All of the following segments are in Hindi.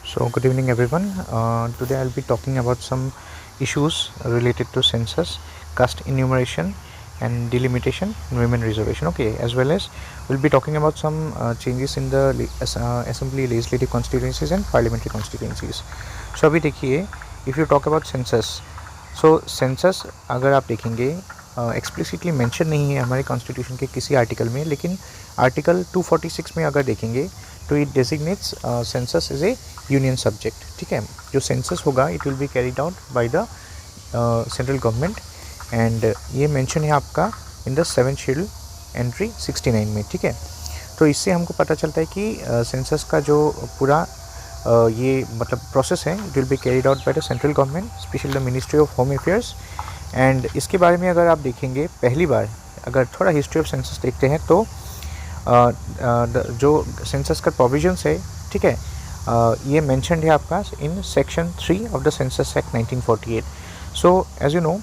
So, good evening, everyone. Today I'll be talking about some issues related to census, caste enumeration, and delimitation in women reservation. Okay, as well as we'll be talking about some changes in the assembly, legislative constituencies, and parliamentary constituencies. So, अभी देखिए, if you talk about census, so census अगर आप देखेंगे एक्सप्लिसिटली मेंशन नहीं है हमारे कॉन्स्टिट्यूशन के किसी आर्टिकल में, लेकिन आर्टिकल 246 में अगर देखेंगे तो it डेजिग्नेट्स census is A union subject. ठीक है, जो सेंसस होगा it will be carried out by the central government and ये मेंशन है आपका in the 7th schedule entry 69 में. ठीक है, तो इससे हमको पता चलता है कि सेंसस का जो पूरा ये मतलब प्रोसेस है it will be carried out by the central government, specially the ministry of home affairs. And इसके बारे में अगर आप देखेंगे, पहली बार अगर थोड़ा हिस्ट्री ऑफ सेंसस देखते हैं तो जो सेंसस का प्रोविजंस है, ठीक है, ये मेंशन्ड है आपका in section 3 of the census act 1948. So as you know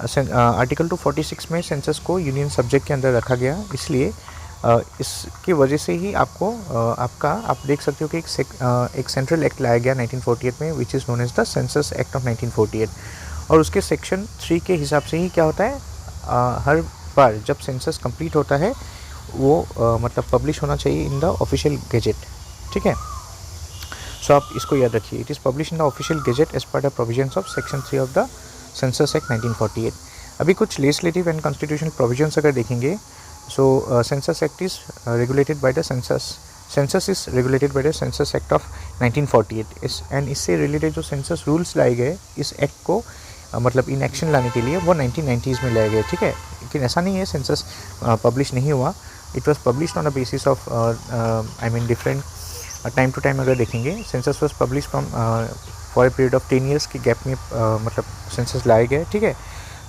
article 246 में सेंसस को यूनियन सब्जेक्ट के अंदर रखा गया, इसलिए इसकी वजह से ही आपको आप देख सकते हो कि एक सेंट्रल एक्ट लाया गया 1948 में which is known as the census act of 1948. और उसके सेक्शन 3 के हिसाब से ही क्या होता है, हर बार जब सेंसस कंप्लीट होता है वो मतलब पब्लिश होना चाहिए इन द ऑफिशियल गेजेट. ठीक है, सो आप इसको याद रखिए, it is publish in the official gazette as per the provisions of section 3 of the census act 1948. अभी कुछ लेजिस्लेटिव एंड कॉन्स्टिट्यूशनल प्रोविजंस अगर देखेंगे, so census act is regulated by the census is regulated by the census act of 1948. And इससे रिलेटेड जो सेंसस रूल्स लाए गए इस एक्ट को मतलब इन एक्शन लाने के लिए वो 1990s में लाए गए. ठीक है, लेकिन ऐसा नहीं है सेंसस पब्लिश नहीं हुआ, it was publish on the basis of I mean different time to time. अगर देखेंगे census was publish from for a period of 10 years के गैप में मतलब सेंसस लाए गए. ठीक है,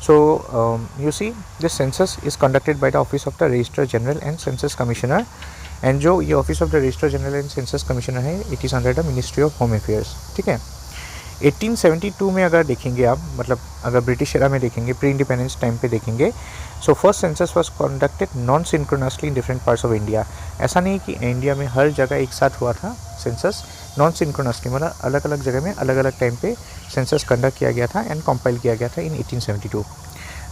so you see this census is conducted by the office of the registrar general and census commissioner. And जो ये office of the registrar general and census commissioner है it is under the ministry of home affairs. ठीक है, 1872 में अगर देखेंगे आप, मतलब अगर ब्रिटिश एरा में देखेंगे, प्री इंडिपेंडेंस टाइम पे देखेंगे, so first census was conducted non synchronously in different parts of India. ऐसा नहीं कि इंडिया में हर जगह एक साथ हुआ था सेंसस, नॉन सिंक्रोनसली मतलब अलग अलग जगह में अलग अलग टाइम पे सेंसस कंडक्ट किया गया था एंड कंपाइल किया गया था इन 1872.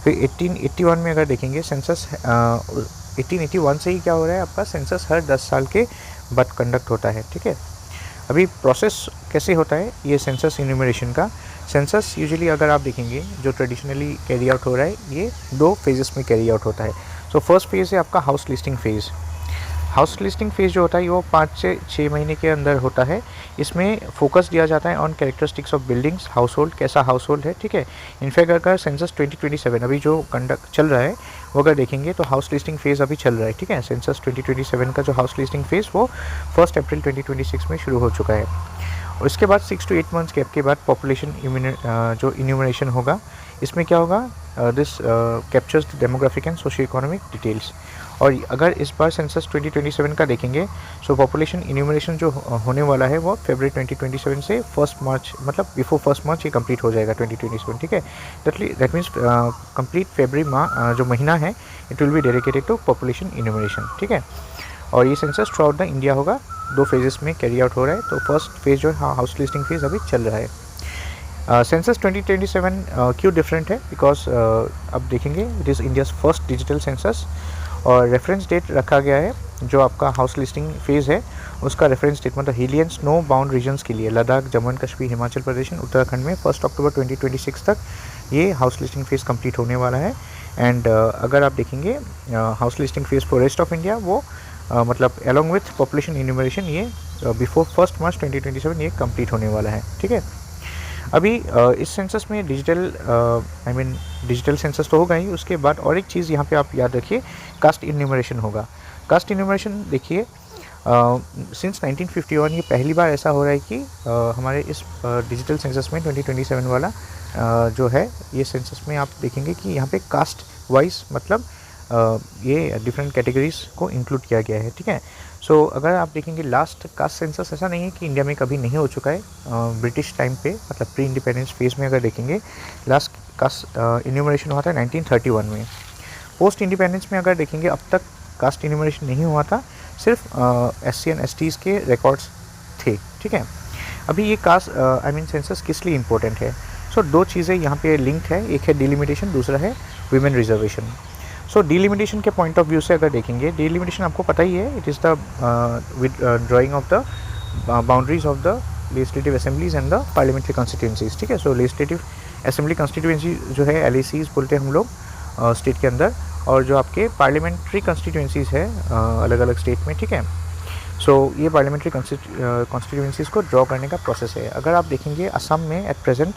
फिर 1881 में अगर देखेंगे सेंसस 1881 से ही क्या हो रहा है आपका सेंसस हर 10 साल के बाद कंडक्ट होता है. ठीक है, अभी प्रोसेस कैसे होता है ये सेंसस इन्यूमरेशन का. सेंसस यूजुअली अगर आप देखेंगे जो ट्रेडिशनली कैरी आउट हो रहा है ये 2 फेजेस में कैरी आउट होता है. सो फर्स्ट फेज़ है आपका house listing phase. House listing phase जो होता है वो 5 से 6 महीने के अंदर होता है. इसमें फोकस दिया जाता है on characteristics of buildings, house hold कैसा हाउस होल्ड है. ठीक है, इनफैक्ट अगर सेंसस 2027 अभी जो कंडक्ट चल रहा है वो अगर देखेंगे तो हाउस लिस्टिंग फेज़ अभी चल रहा है. ठीक है, सेंसस 2027 का जो हाउस लिस्टिंग फेज़ वो 1 अप्रैल 2026 में शुरू हो चुका है. और इसके बाद 6 to 8 months गैप के बाद पॉपुलेशन जो इन्यूमरेशन होगा, इसमें क्या होगा, this captures the demographic and socio economic details. और अगर इस बार सेंसस 2027 का देखेंगे, सो पॉपुलेशन इन्यूमरेशन जो होने वाला है वो फरवरी 2027 से 1 मार्च मतलब बिफोर 1 मार्च ये कंप्लीट हो जाएगा 2027. ठीक है, दैट मीन्स कंप्लीट फरवरी जो महीना है it will be dedicated to population enumeration. ठीक है, और ये census throughout the India होगा, 2 फेजेस में कैरी आउट हो रहा है. तो फर्स्ट फेज़ जो है हाउस लिस्टिंग फेज़ अभी चल रहा है. सेंसस 2027 क्यों डिफरेंट है, बिकॉज अब देखेंगे it is India's first digital census और रेफरेंस डेट रखा गया है जो आपका हाउस लिस्टिंग फेज़ है उसका रेफरेंस डेट मतलब हिली एंड स्नो बाउंड रीजन्स के लिए लद्दाख, जम्मू एंड कश्मीर, हिमाचल प्रदेश एंड उत्तराखंड में 1 अक्टूबर 2026 तक ये हाउस लिस्टिंग फेज़ कंप्लीट होने वाला है. एंड अगर आप देखेंगे house listing phase for rest of India वो मतलब अलॉन्ग विथ पॉपुलेशन इन्यूमरेशन ये बिफोर 1 मार्च 2027 ये कंप्लीट होने वाला है. ठीक है, अभी इस सेंसस में डिजिटल सेंसस तो होगा ही, उसके बाद और एक चीज़ यहाँ पे आप याद रखिए, कास्ट इन्यूमरेशन होगा. कास्ट इन्यूमरेशन देखिए सिंस 1951 ये पहली बार ऐसा हो रहा है कि हमारे इस डिजिटल सेंसस में 2027 वाला जो है ये सेंसस में आप देखेंगे कि यहाँ पे कास्ट वाइज मतलब ये डिफरेंट कैटेगरीज को इंक्लूड किया गया है. ठीक है, सो अगर आप देखेंगे लास्ट कास्ट सेंसस ऐसा नहीं है कि इंडिया में कभी नहीं हो चुका है. ब्रिटिश टाइम पे मतलब प्री इंडिपेंडेंस फेज़ में अगर देखेंगे लास्ट कास्ट इन्यूमरेशन हुआ था 1931 में. पोस्ट इंडिपेंडेंस में अगर देखेंगे अब तक कास्ट इन्यूमरेशन नहीं हुआ था, सिर्फ SC एंड STs के रिकॉर्ड्स थे. ठीक है, अभी ये कास्ट आई मीन सेंसस किस लिए इम्पोर्टेंट है? सो दो चीज़ें यहाँ पे लिंक्ड है, एक है डिलिमिटेशन, दूसरा है वीमेन रिजर्वेशन। सो डिलिमिटेशन के पॉइंट ऑफ व्यू से अगर देखेंगे, डिलिमिटेशन आपको पता ही है, it is the with drying of the boundaries of the legislative assemblies and the parliamentary constituencies, ठीक है। सो लेजिस्लेटिव असेंबली कॉन्स्टिट्यूंसी जो है LACs बोलते हैं हम लोग स्टेट के अंदर, और जो आपके पार्लियामेंट्री कॉन्स्टिट्यूंसीज है अलग अलग स्टेट में, ठीक है। सो ये पार्लियामेंट्री कॉन्स्टिट्यूंसीज को ड्रॉ करने का प्रोसेस है। अगर आप देखेंगे असम में एट प्रेजेंट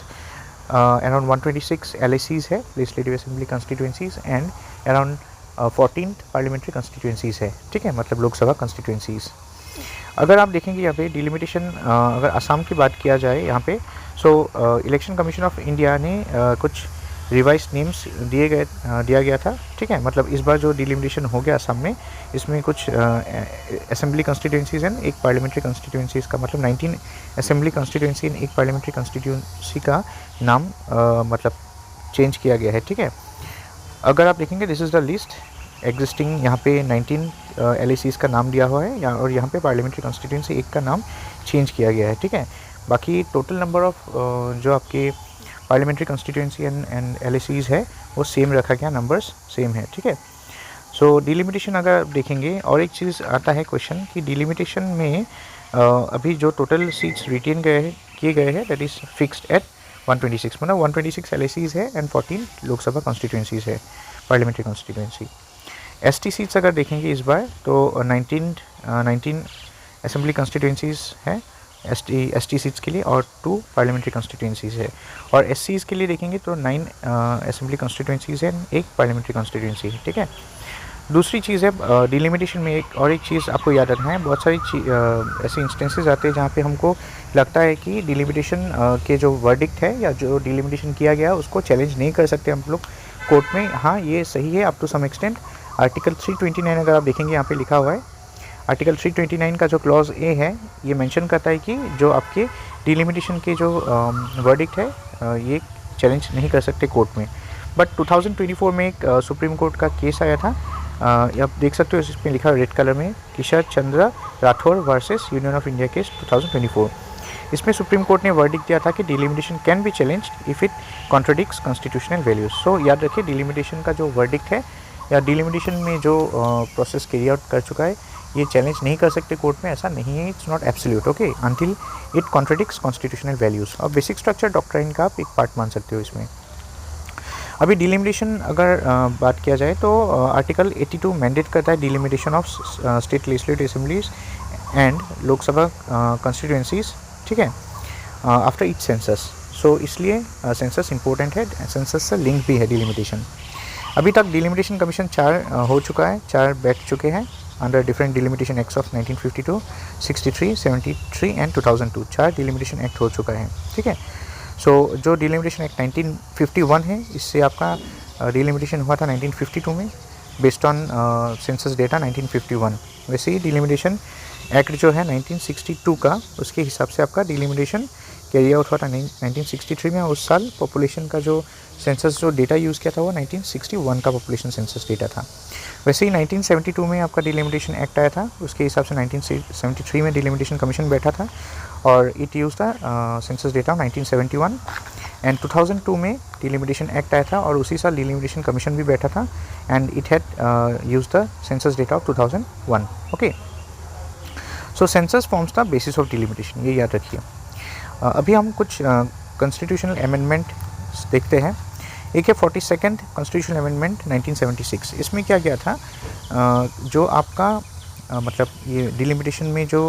अराउंड 126 LACs है, legislative assembly constituencies, and around 14 parliamentary constituencies है, ठीक है, मतलब लोकसभा कॉन्स्टिट्यूंसीज। अगर आप देखेंगे यहाँ पे डिलिमिटेशन, अगर असम की बात किया जाए यहाँ पे, सो इलेक्शन कमीशन ऑफ इंडिया ने कुछ रिवाइज नेम्स दिया गया था, ठीक है। मतलब इस बार जो डिलिमिटेशन हो गया असम में, इसमें कुछ असेंबली कॉन्स्टिट्यूंसीज एंड एक पार्लियामेंट्री कॉन्स्टिट्यूंसीज का, मतलब 19 असेंबली कॉन्स्टिट्यूंसी एंड एक पार्लियामेंट्री कॉन्स्टिट्यूंसी का नाम मतलब चेंज किया गया है, ठीक है। अगर आप देखेंगे this is the list existing, यहाँ पे 19 LACs का नाम दिया हुआ है, और यहाँ पे पार्लियामेंट्री कॉन्स्टिट्यूंसी एक का नाम चेंज किया गया है, ठीक है। बाकी टोटल नंबर ऑफ जो आपके पार्लियामेंट्री कॉन्स्टिट्यूंसी एंड LACs है वो सेम रखा गया, नंबर्स सेम है, ठीक है। सो डिलिमिटेशन अगर आप देखेंगे, और एक चीज़ आता है क्वेश्चन कि डिलिमिटेशन में अभी जो टोटल सीट्स रिटेन किए गए हैं दैट इज़ फिक्स्ड एट 126, मतलब 126 LACs है एंड 14 लोकसभा कॉन्स्टिट्यूंसीज है, पार्लियामेंट्री कॉन्स्टिट्यूंसी। ST सीट्स अगर देखेंगे इस बार तो 19 असेंबली कॉन्स्टिट्यूंसीज है ST सीट्स के लिए, और 2 पार्लियामेंट्री कॉन्स्टिट्यूंसीज है। और SCs के लिए देखेंगे तो 9 असेंबली कॉन्स्टिट्यूंसीज है, एक पार्लियामेंट्री कॉन्स्टिट्यूंसी है, ठीक है। दूसरी चीज़ है डिलिमिटेशन में एक चीज़ आपको याद रखना है, बहुत सारी ऐसे इंस्टेंसेस आते हैं जहाँ पे हमको लगता है कि डिलिमिटेशन के जो वर्डिक्ट है या जो डिलिमिटेशन किया गया उसको चैलेंज नहीं कर सकते हम लोग कोर्ट में। हाँ, ये सही है up to some extent. Article 329 अगर आप देखेंगे यहाँ पे लिखा हुआ है, आर्टिकल 329 का जो क्लॉज ए है ये मेंशन करता है कि जो आपके डिलिमिटेशन के जो वर्डिक्ट है ये चैलेंज नहीं कर सकते कोर्ट में। बट 2024 में एक सुप्रीम कोर्ट का केस आया था, आप देख सकते हो इसमें लिखा है रेड कलर में, Kishore Chandra Rathore versus union of India case 2024। इसमें सुप्रीम कोर्ट ने वर्डिक्ट दिया था कि delimitation can be challenged if it contradicts constitutional values. So याद रखिए डिलिमिटेशन का जो वर्डिक्ट है या डिलिमिटेशन में जो प्रोसेस कैरी आउट कर चुका है ये चैलेंज नहीं कर सकते कोर्ट में, ऐसा नहीं है, it's not absolute, okay, until it contradicts constitutional values. और बेसिक स्ट्रक्चर डॉक्ट्राइन का आप एक पार्ट मान सकते हो इसमें। अभी डिलिमिटेशन अगर बात किया जाए तो आर्टिकल 82 मैंडेट करता है delimitation of state legislative assemblies and Lok Sabha constituencies, ठीक है, आफ्टर ईच सेंसस। सो इसलिए सेंसस इंपॉर्टेंट है, सेंसस से लिंक भी है डिलिमिटेशन। अभी तक डिलिमिटेशन कमीशन 4 हो चुका है, 4 बैठ चुके हैं under different delimitation acts of 1952, 63, 73 and 2002। 4 delimitation act हो चुका है, ठीक है। सो जो डिलिमिटेशन एक्ट 1951 है, इससे आपका डिलिमिटेशन हुआ था 1952 में बेस्ड ऑन सेंसस डेटा 1951। वैसे ही डिलिमिटेशन एक्ट जो है 1962 का, उसके हिसाब से आपका डिलिमिटेशन कैरी आउट हुआ था 1963 में। उस साल पॉपुलेशन का जो सेंसस जो डेटा यूज़ किया था वो 1961 का पॉपुलेशन सेंसस डेटा था। वैसे ही 1972 में आपका डिलिमिटेशन एक्ट आया था, उसके हिसाब से 1973 में डिलिमिटेशन कमीशन बैठा था और इट यूज़ था सेंसस डेटा 1971। एंड 2002 में डिलिमिटेशन एक्ट आया था और उसी साल डिलिमिटेशन कमीशन भी बैठा था and it had use the census data of 2001, okay. So census forms the basis of delimitation, ये याद रखिए। अभी हम कुछ कॉन्स्टिट्यूशनल अमेंडमेंट देखते हैं। एक है 42nd कॉन्स्टिट्यूशनल अमेंडमेंट 1976। इसमें क्या किया था, जो आपका मतलब ये डिलिमिटेशन में जो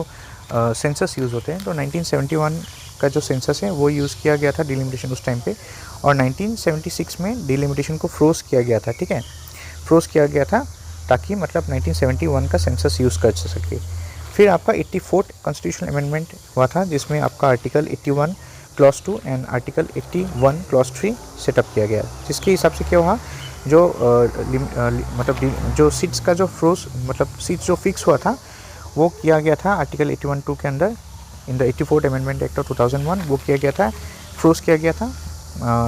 सेंसस यूज़ होते हैं, तो 1971 का जो सेंसस है वो यूज़ किया गया था डिलिमिटेशन उस टाइम पे, और 1976 में डिलिमिटेशन को फ्रोज किया गया था, ठीक है, फ्रोज किया गया था ताकि मतलब 1971 का सेंसस यूज़ कर सके। फिर आपका 84th कॉन्स्टिट्यूशनल अमेंडमेंट हुआ था जिसमें आपका article 81 clause 2 and article 81 clause 3 setup किया गया, जिसके हिसाब से क्या हुआ, जो मतलब जो सीट्स का जो फ्रोज मतलब सीट्स जो फिक्स हुआ था वो किया गया था आर्टिकल 81(2) के अंदर in the 84th amendment act of 2001, वो किया गया था, फ्रोज किया गया था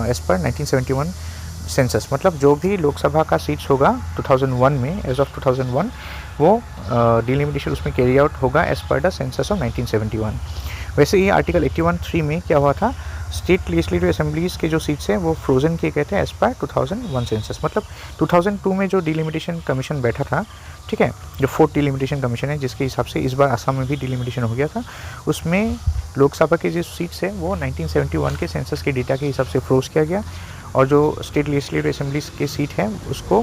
एज़ पर 1971 सेंसस। मतलब जो भी लोकसभा का सीट्स होगा 2001 में, एज ऑफ 2001, वो डिलिमिटेशन उसमें कैरी आउट होगा as per the census of 1971। वैसे ही आर्टिकल 81(3) में क्या हुआ था, स्टेट लेजिस्लेटिव असेंबलीज़ के जो सीट्स हैं वो फ्रोजन किए गए थे एज पर 2001 सेंसस। मतलब 2002 में जो डिलिमिटेशन कमीशन बैठा था, ठीक है, जो 4th डिलिमिटेशन कमीशन है जिसके हिसाब से इस बार असम में भी डिलिमिटेशन हो गया था, उसमें लोकसभा के जो सीट्स है वो 1971 के सेंसस के डेटा के हिसाब से फ्रोज किया गया, और जो स्टेट लेजिस्लेटिव असेंबलीज़ की सीट है उसको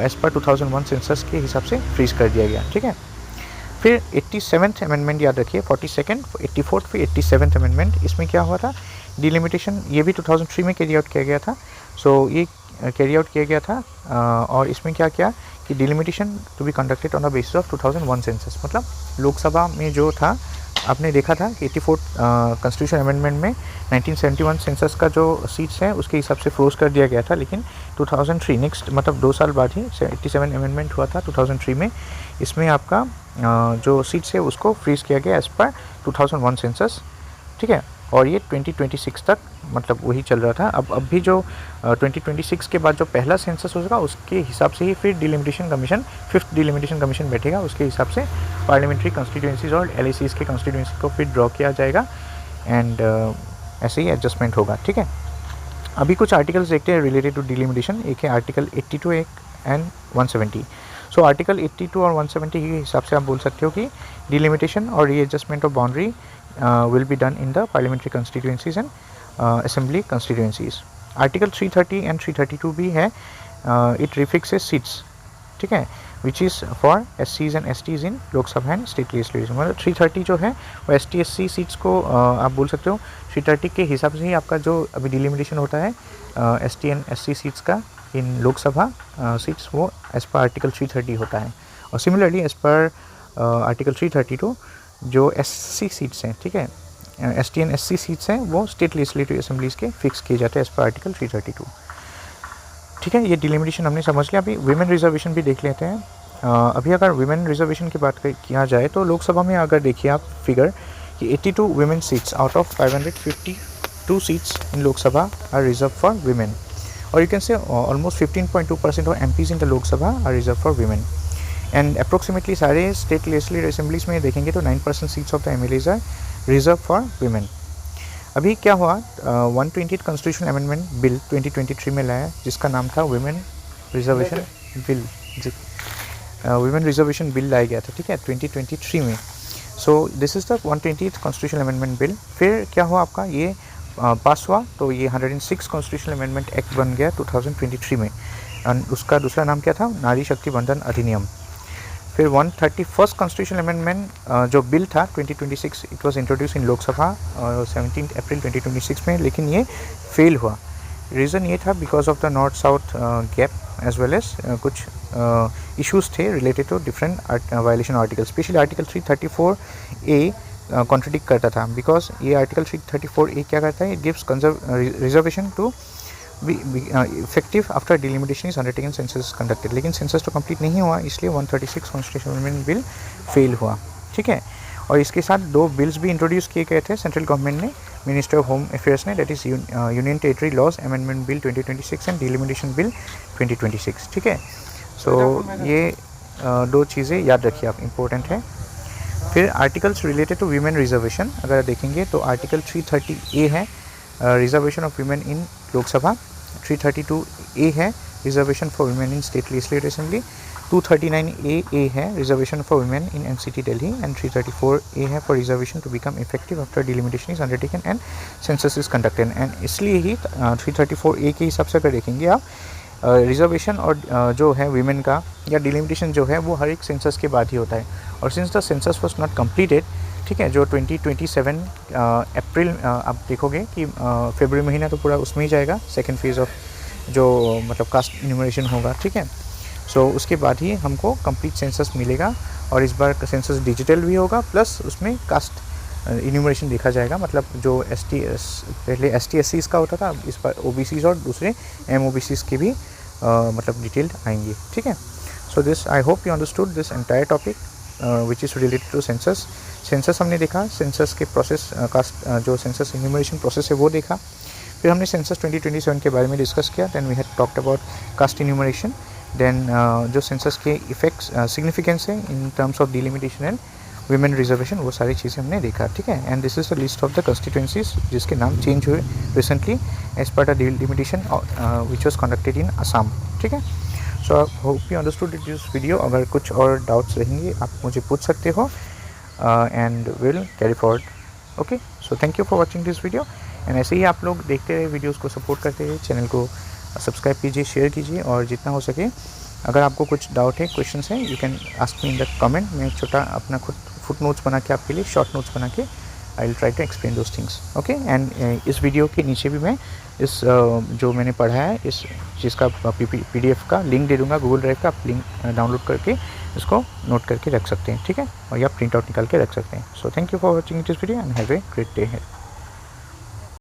एज पर 2001 सेंसस के हिसाब से फ्रीज कर दिया गया, ठीक है। फिर 87th अमेंडमेंट याद रखिए, 42nd, 84th, फिर 87th अमेंडमेंट, इसमें क्या हुआ था, डिलिमिटेशन ये भी 2003 में कैरी आउट किया गया था। सो ये कैरी आउट किया गया था, और इसमें क्या किया कि delimitation to be conducted on the basis of 2001 census. मतलब लोकसभा में जो था, आपने देखा था कि 84th कॉन्स्टिट्यूशन अमेंडमेंट में 1971 सेंसस का जो सीट्स है उसके हिसाब से फ्रोज कर दिया गया था, लेकिन 2003 नेक्स्ट मतलब 2 साल बाद ही 87 अमेंडमेंट हुआ था 2003 में, इसमें आपका जो सीट्स है उसको फ्रीज किया गया एज पर 2001 सेंसस, ठीक है। और ये 2026 तक मतलब वही चल रहा था। अब भी जो 2026 के बाद जो पहला सेंसस होगा उसके हिसाब से ही फिर delimitation commission, 5th delimitation commission बैठेगा, उसके हिसाब से पार्लियामेंट्री कॉन्स्टिट्यूएंसीज और LACs के कॉन्स्टिट्यूएंसी को फिर ड्रॉ किया जाएगा, एंड ऐसे ही एडजस्टमेंट होगा, ठीक है। अभी कुछ आर्टिकल्स देखते हैं रिलेटेड टू डिलिमिटेशन। एक है आर्टिकल 82 एंड 170। सो आर्टिकल 82 और 170 के हिसाब से आप बोल सकते हो कि डिलिमिटेशन और readjustment of boundary will be done in the parliamentary constituencies and assembly constituencies. Article 330 and 332 भी है, it refixes seats, ठीक है, which is for SCs and STs in लोक सभा एंड स्टेट लेजिस्लेचर। मतलब 330 जो है वो ST SC सीट्स को आप बोल सकते हो 330 के हिसाब से ही आपका जो अभी डिलिमिटेशन होता है ST एंड SC सीट्स का इन लोकसभा सीट्स, वो एज पर आर्टिकल 330 होता है। और सिमिलरली एज पर आर्टिकल 332 जो SC सीट्स हैं, ठीक है, ST एंड SC सीट्स हैं, वो स्टेट लेजिस्लेटिव असेंबलीज़ के फिक्स किए जाते हैं एज पर आर्टिकल 332, ठीक है। ये डिलिमिटेशन हमने समझ लिया। अभी विमेन रिजर्वेशन भी देख लेते हैं। अभी अगर विमेन रिजर्वेशन की बात किया जाए तो लोकसभा में अगर देखिए आप फिगर कि 82 women seats out of 552 seats in Lok Sabha are reserve for women, और you can say almost 15.2% of MPs in the Lok Sabha are reserve for women, and approximately सारे स्टेट लेजिस्लेटिव असेंबलीज में देखेंगे तो 9% seats of the MLAs are reserve for women. अभी क्या हुआ, 120th कॉन्स्टिट्यूशनल अमेंडमेंट बिल 2023 में लाया जिसका नाम था women reservation bill, women reservation bill लाया गया था, ठीक है, 2023 में। So this is the 120th constitutional amendment bill. फिर क्या हुआ आपका, ये पास हुआ तो ये 106 कॉन्स्टिट्यूशनल अमेंडमेंट एक्ट बन गया 2023 में, एंड उसका दूसरा नाम क्या था, नारी शक्ति बंधन अधिनियम। फिर 131st कॉन्स्टिट्यूशनल अमेंडमेंट जो बिल था 2026, it was introduce in Lok Sabha 17 April 2026 में, लेकिन ये फेल हुआ। रीज़न ये था because of the north south gap as well as कुछ इश्यूज थे related to different violation article, especially article 334A contradict करता था, बिकॉज ये आर्टिकल 334A क्या करता है, it gives reservation to be effective after delimitation is undertaken census conducted, लेकिन सेंसस तो कंप्लीट नहीं हुआ, इसलिए 136 कॉन्स्टिट्यूशनल अमेंडमेंट बिल फेल हुआ, ठीक है। और इसके साथ 2 बिल्स भी इंट्रोड्यूस किए गए थे सेंट्रल गवर्नमेंट ने, मिनिस्टर ऑफ होम अफेयर्स ने, that is union territory laws amendment bill 2026 and delimitation bill 2026, ठीक है। सो ये 2 चीज़ें याद रखिए आप, इम्पोर्टेंट है। फिर articles related to women reservation अगर देखेंगे तो आर्टिकल 330A है reservation of women in Lok Sabha, 332A है reservation for women in state legislative assembly, 239A है reservation for women in NCT Delhi, and 334A है for reservation to become effective after delimitation is undertaken and census is conducted. And इसलिए ही 334A के हिसाब से अगर देखेंगे आप रिजर्वेशन और जो है वीमेन का या डिलिमिटेशन जो है वो हर एक सेंसस के बाद ही होता है, और since the census was not completed, ठीक है, जो 2027 अप्रैल आप देखोगे कि फरवरी महीना तो पूरा उसमें ही जाएगा, सेकेंड फेज़ ऑफ जो मतलब कास्ट इन्यूमरेशन होगा, ठीक है। सो उसके बाद ही हमको कंप्लीट सेंसस मिलेगा, और इस बार सेंसस डिजिटल भी होगा, प्लस उसमें कास्ट इन्यूमरेशन देखा जाएगा, मतलब जो पहले ST SCs का होता था, इस बार OBCs और दूसरे MOBCs के भी मतलब डिटेल्ड आएंगे, ठीक है। So this I hope you understood this entire topic which is related to census. Census हमने देखा, सेंसस के प्रोसेस कास्ट जो सेंसस इन्यूमरेशन प्रोसेस है वो देखा। फिर हमने सेंसस 2027 के बारे में डिस्कस किया, then we had talked about caste enumeration, then जो सेंसस के इफेक्ट्स सिग्निफिकेंस है in terms of delimitation and women reservation, वो सारी चीज़ें हमने देखा, ठीक है। And this is the list of the constituencies जिसके नाम चेंज हुए recently as per the delimitation which was conducted in Assam, ठीक है। So I hope you understood this video. अगर कुछ और डाउट्स रहेंगे आप मुझे पूछ सकते हो and will carry forward, okay. So thank you for watching this video and ऐसे ही आप लोग देखते रहे, वीडियोज़ को सपोर्ट करते रहे, चैनल को सब्सक्राइब कीजिए, शेयर कीजिए और जितना हो सके अगर आपको कुछ डाउट है, क्वेश्चंस हैं, you can ask me in the comment. मैं छोटा अपना खुद फुट नोट्स बना के आपके लिए, शॉर्ट नोट्स बना के I will try to explain those things, okay. And इस वीडियो के नीचे भी मैं इस जो मैंने पढ़ा है इस चीज़ का PDF का लिंक दे दूँगा, गूगल ड्राइव का। आप लिंक डाउनलोड करके इसको नोट करके रख सकते हैं, ठीक है, और या प्रिंट आउट निकाल के रख सकते हैं। So thank you for watching this video and have a great day.